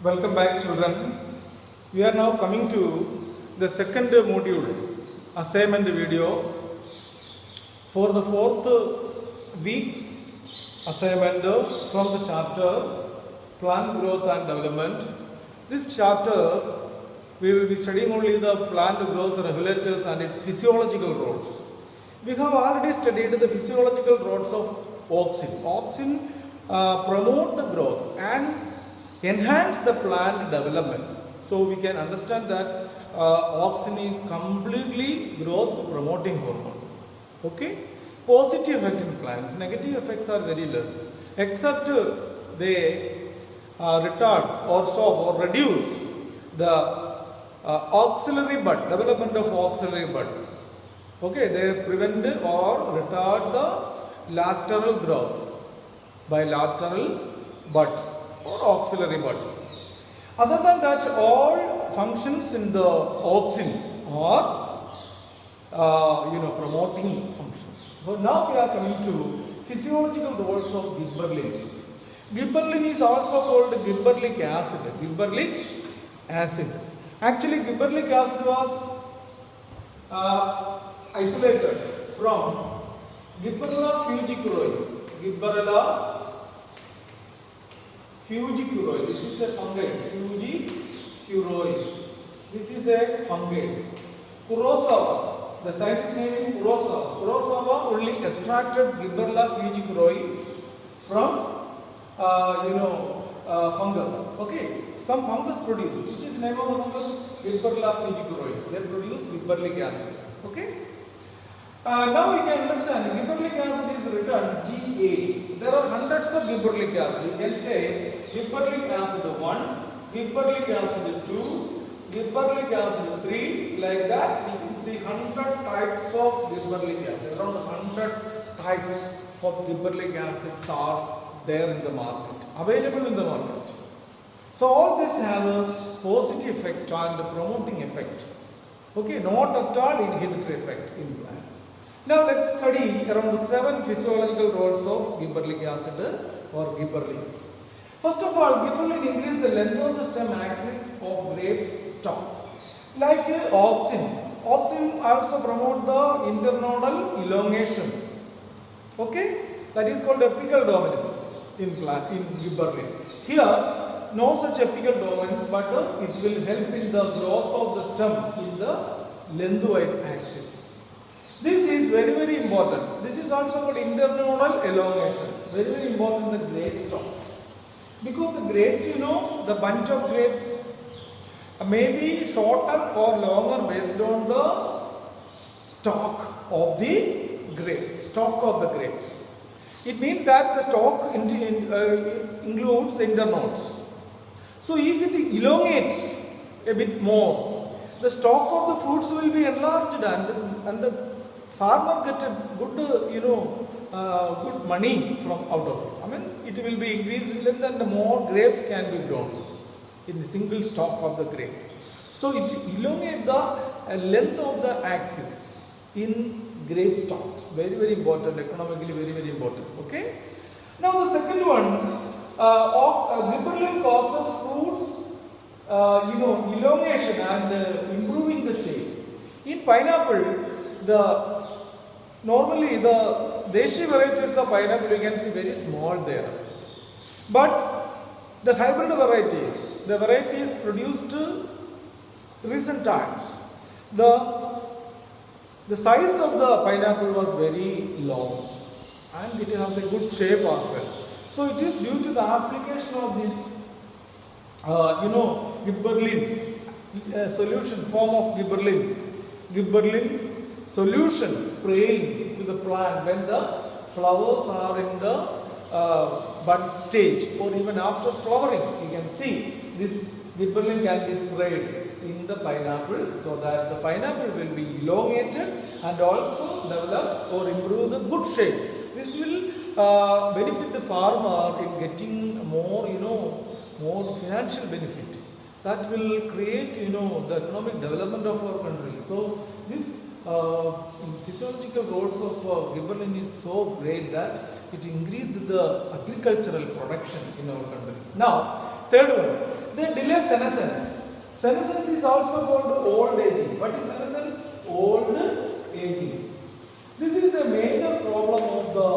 Welcome back, children. We are now coming to the second module, assignment video. For the fourth week's assignment from the chapter Plant Growth and Development. This chapter we will be studying only the plant growth regulators and its physiological roles. We have already studied the physiological roles of auxin. Auxin promote the growth and enhance the plant development. So we can understand that auxin is completely growth promoting hormone. Okay? Positive effect in plants, negative effects are very less. Except they retard or stop or reduce the auxiliary bud, development of auxiliary bud. Okay, they prevent or retard the lateral growth by lateral buds or auxiliary buds. Other than that, all functions in the auxin are promoting functions. So now we are coming to physiological roles of gibberellins. Gibberellin is also called gibberellic acid. Gibberellic acid. Actually, gibberellic acid was isolated from Gibberella fugicuroi. Gibberella fugicuroi. This is a fungi. Fugicuroi. This is a fungi. Kurosawa. The scientist name is Kurosawa. Kurosawa only extracted Gibberella fugicuroi from fungus. Okay. Some fungus produce. Which is name of the fungus? Gibberella fugicuroi. They produce gibberellic acid. Okay. Now we can understand gibberellic acid is written Ga. There are hundreds of gibberellic acid. You can say gibberellic acid 1, gibberellic acid 2, gibberellic acid 3. Like that, you can see 100 types of gibberellic acid. Around 100 types of gibberellic acids are there in the market, available in the market. So all this have a positive effect and a promoting effect. Okay, not at all inhibitory effect in plants. Now let's study around 7 physiological roles of gibberellic acid or gibberellin. First of all, gibberellin increases the length of the stem axis of grapes stalks. Like auxin. Auxin also promote the internodal elongation. Okay, that is called apical dominance in gibberellin. Here, no such apical dominance, but it will help in the growth of the stem in the lengthwise axis. This is very, very important. This is also called internodal elongation. Very, very important in the grape stalks. Because the grapes, the bunch of grapes may be shorter or longer based on the stalk of the grapes. It means that the stalk includes internodes. So if it elongates a bit more, the stalk of the fruits will be enlarged and the farmer gets a good, good money from out of it. I mean, it will be increased length and more grapes can be grown in a single stalk of the grapes. So it elongates the length of the axis in grape stalks. Very, very important, economically very, very important. Okay. Now the second one, gibberellin causes fruits, elongation and improving the shape. In pineapple, normally the Deshi varieties of pineapple you can see very small there. But the hybrid varieties, the varieties produced recent times, the size of the pineapple was very long and it has a good shape as well. So it is due to the application of this, gibberellin solution, form of gibberellin solution spraying to the plant when the flowers are in the bud stage or even after flowering. You can see this gibberellin can be sprayed in the pineapple so that the pineapple will be elongated and also develop or improve the good shape. This will benefit the farmer in getting more, more financial benefit. That will create, the economic development of our country. So this physiological roles of gibberellin is so great that it increases the agricultural production in our country. Now, Third one, they delay senescence. Senescence is also called old aging. What is senescence? Old aging. This is a major problem of the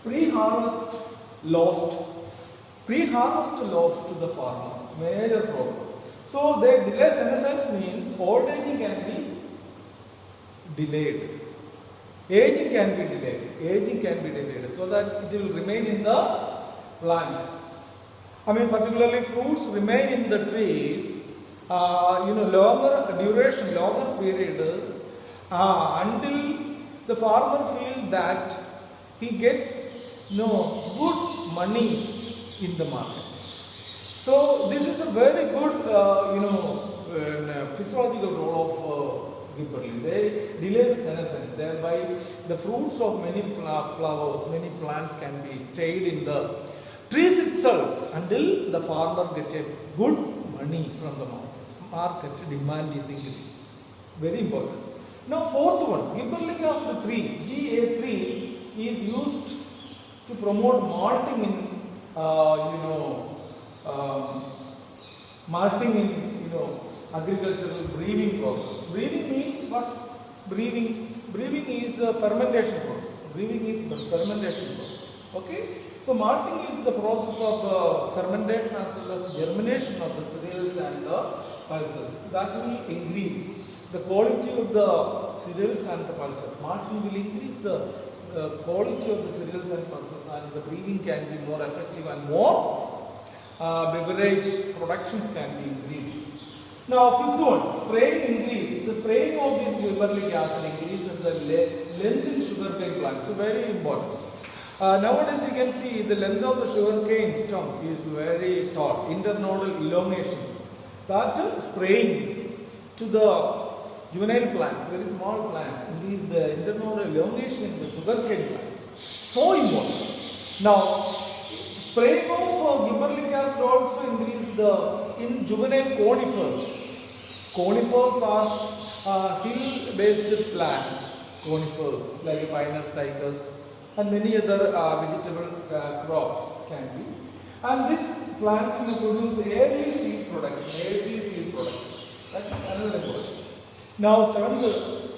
pre-harvest lost. Pre-harvest loss to the farmer. Major problem. So they delay senescence means old aging can be delayed. Aging can be delayed. Aging can be delayed so that it will remain in the plants. I mean, particularly fruits remain in the trees, longer duration, longer period, until the farmer feels that he gets good money in the market. So this is a very good, physiological role of gibberellin. They delay the senescence. Thereby, the fruits of many flowers, many plants can be stayed in the trees itself until the farmer gets a good money from the market. Market demand is increased. Very important. Now, fourth one, gibberellin acid 3, GA3, is used to promote malting in, agricultural brewing process. Brewing means what? Brewing is a fermentation process. Brewing is the fermentation process. Okay? So malting is the process of fermentation as well as germination of the cereals and the pulses. That will increase the quality of the cereals and the pulses. Malting will increase the quality of the cereals and pulses, and the brewing can be more effective and more beverage productions can be increased. Now, fifth one, spraying increase. The spraying of this gibberellic acid increases the length in sugarcane plants. So very important. Nowadays you can see the length of the sugarcane stump is very tall, internodal elongation. That spraying to the juvenile plants, very small plants, increase the internodal elongation in the sugarcane plants. So important. Now, spraying of gibberellic acid also increase in juvenile conifers. Conifers are hill-based plants. Conifers like Pinus cycas and many other vegetable crops can be. And these plants produce early seed production. That is another important. Now, seventh,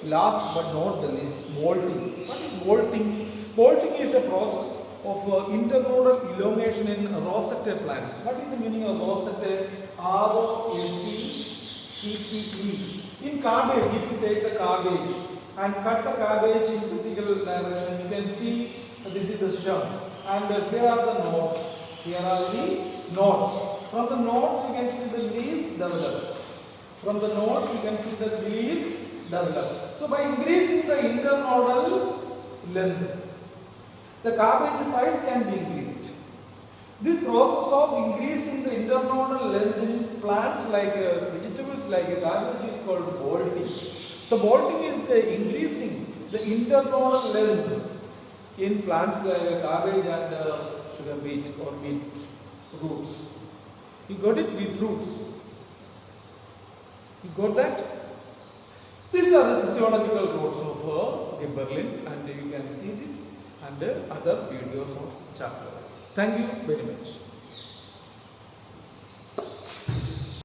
last but not the least, molting. What is molting? Molting is a process of internodal elongation in rosette plants. What is the meaning of rosette? R-O-S-E-T-T-E. In cabbage, if you take the cabbage and cut the cabbage in critical direction, you can see this is the stem, and here are the nodes. From the nodes you can see the leaves develop. From the nodes you can see the leaves develop. So by increasing the internodal length, the cabbage size can be increased. This process of increasing the internodal length in plants like vegetables like cabbage is called bolting. So bolting is the increasing the internodal length in plants like cabbage and sugar beet or beet roots. You got it? Beet roots. You got that? These are the physiological roles of gibberellin, and you can see this and other videos of chapter. Thank you very much.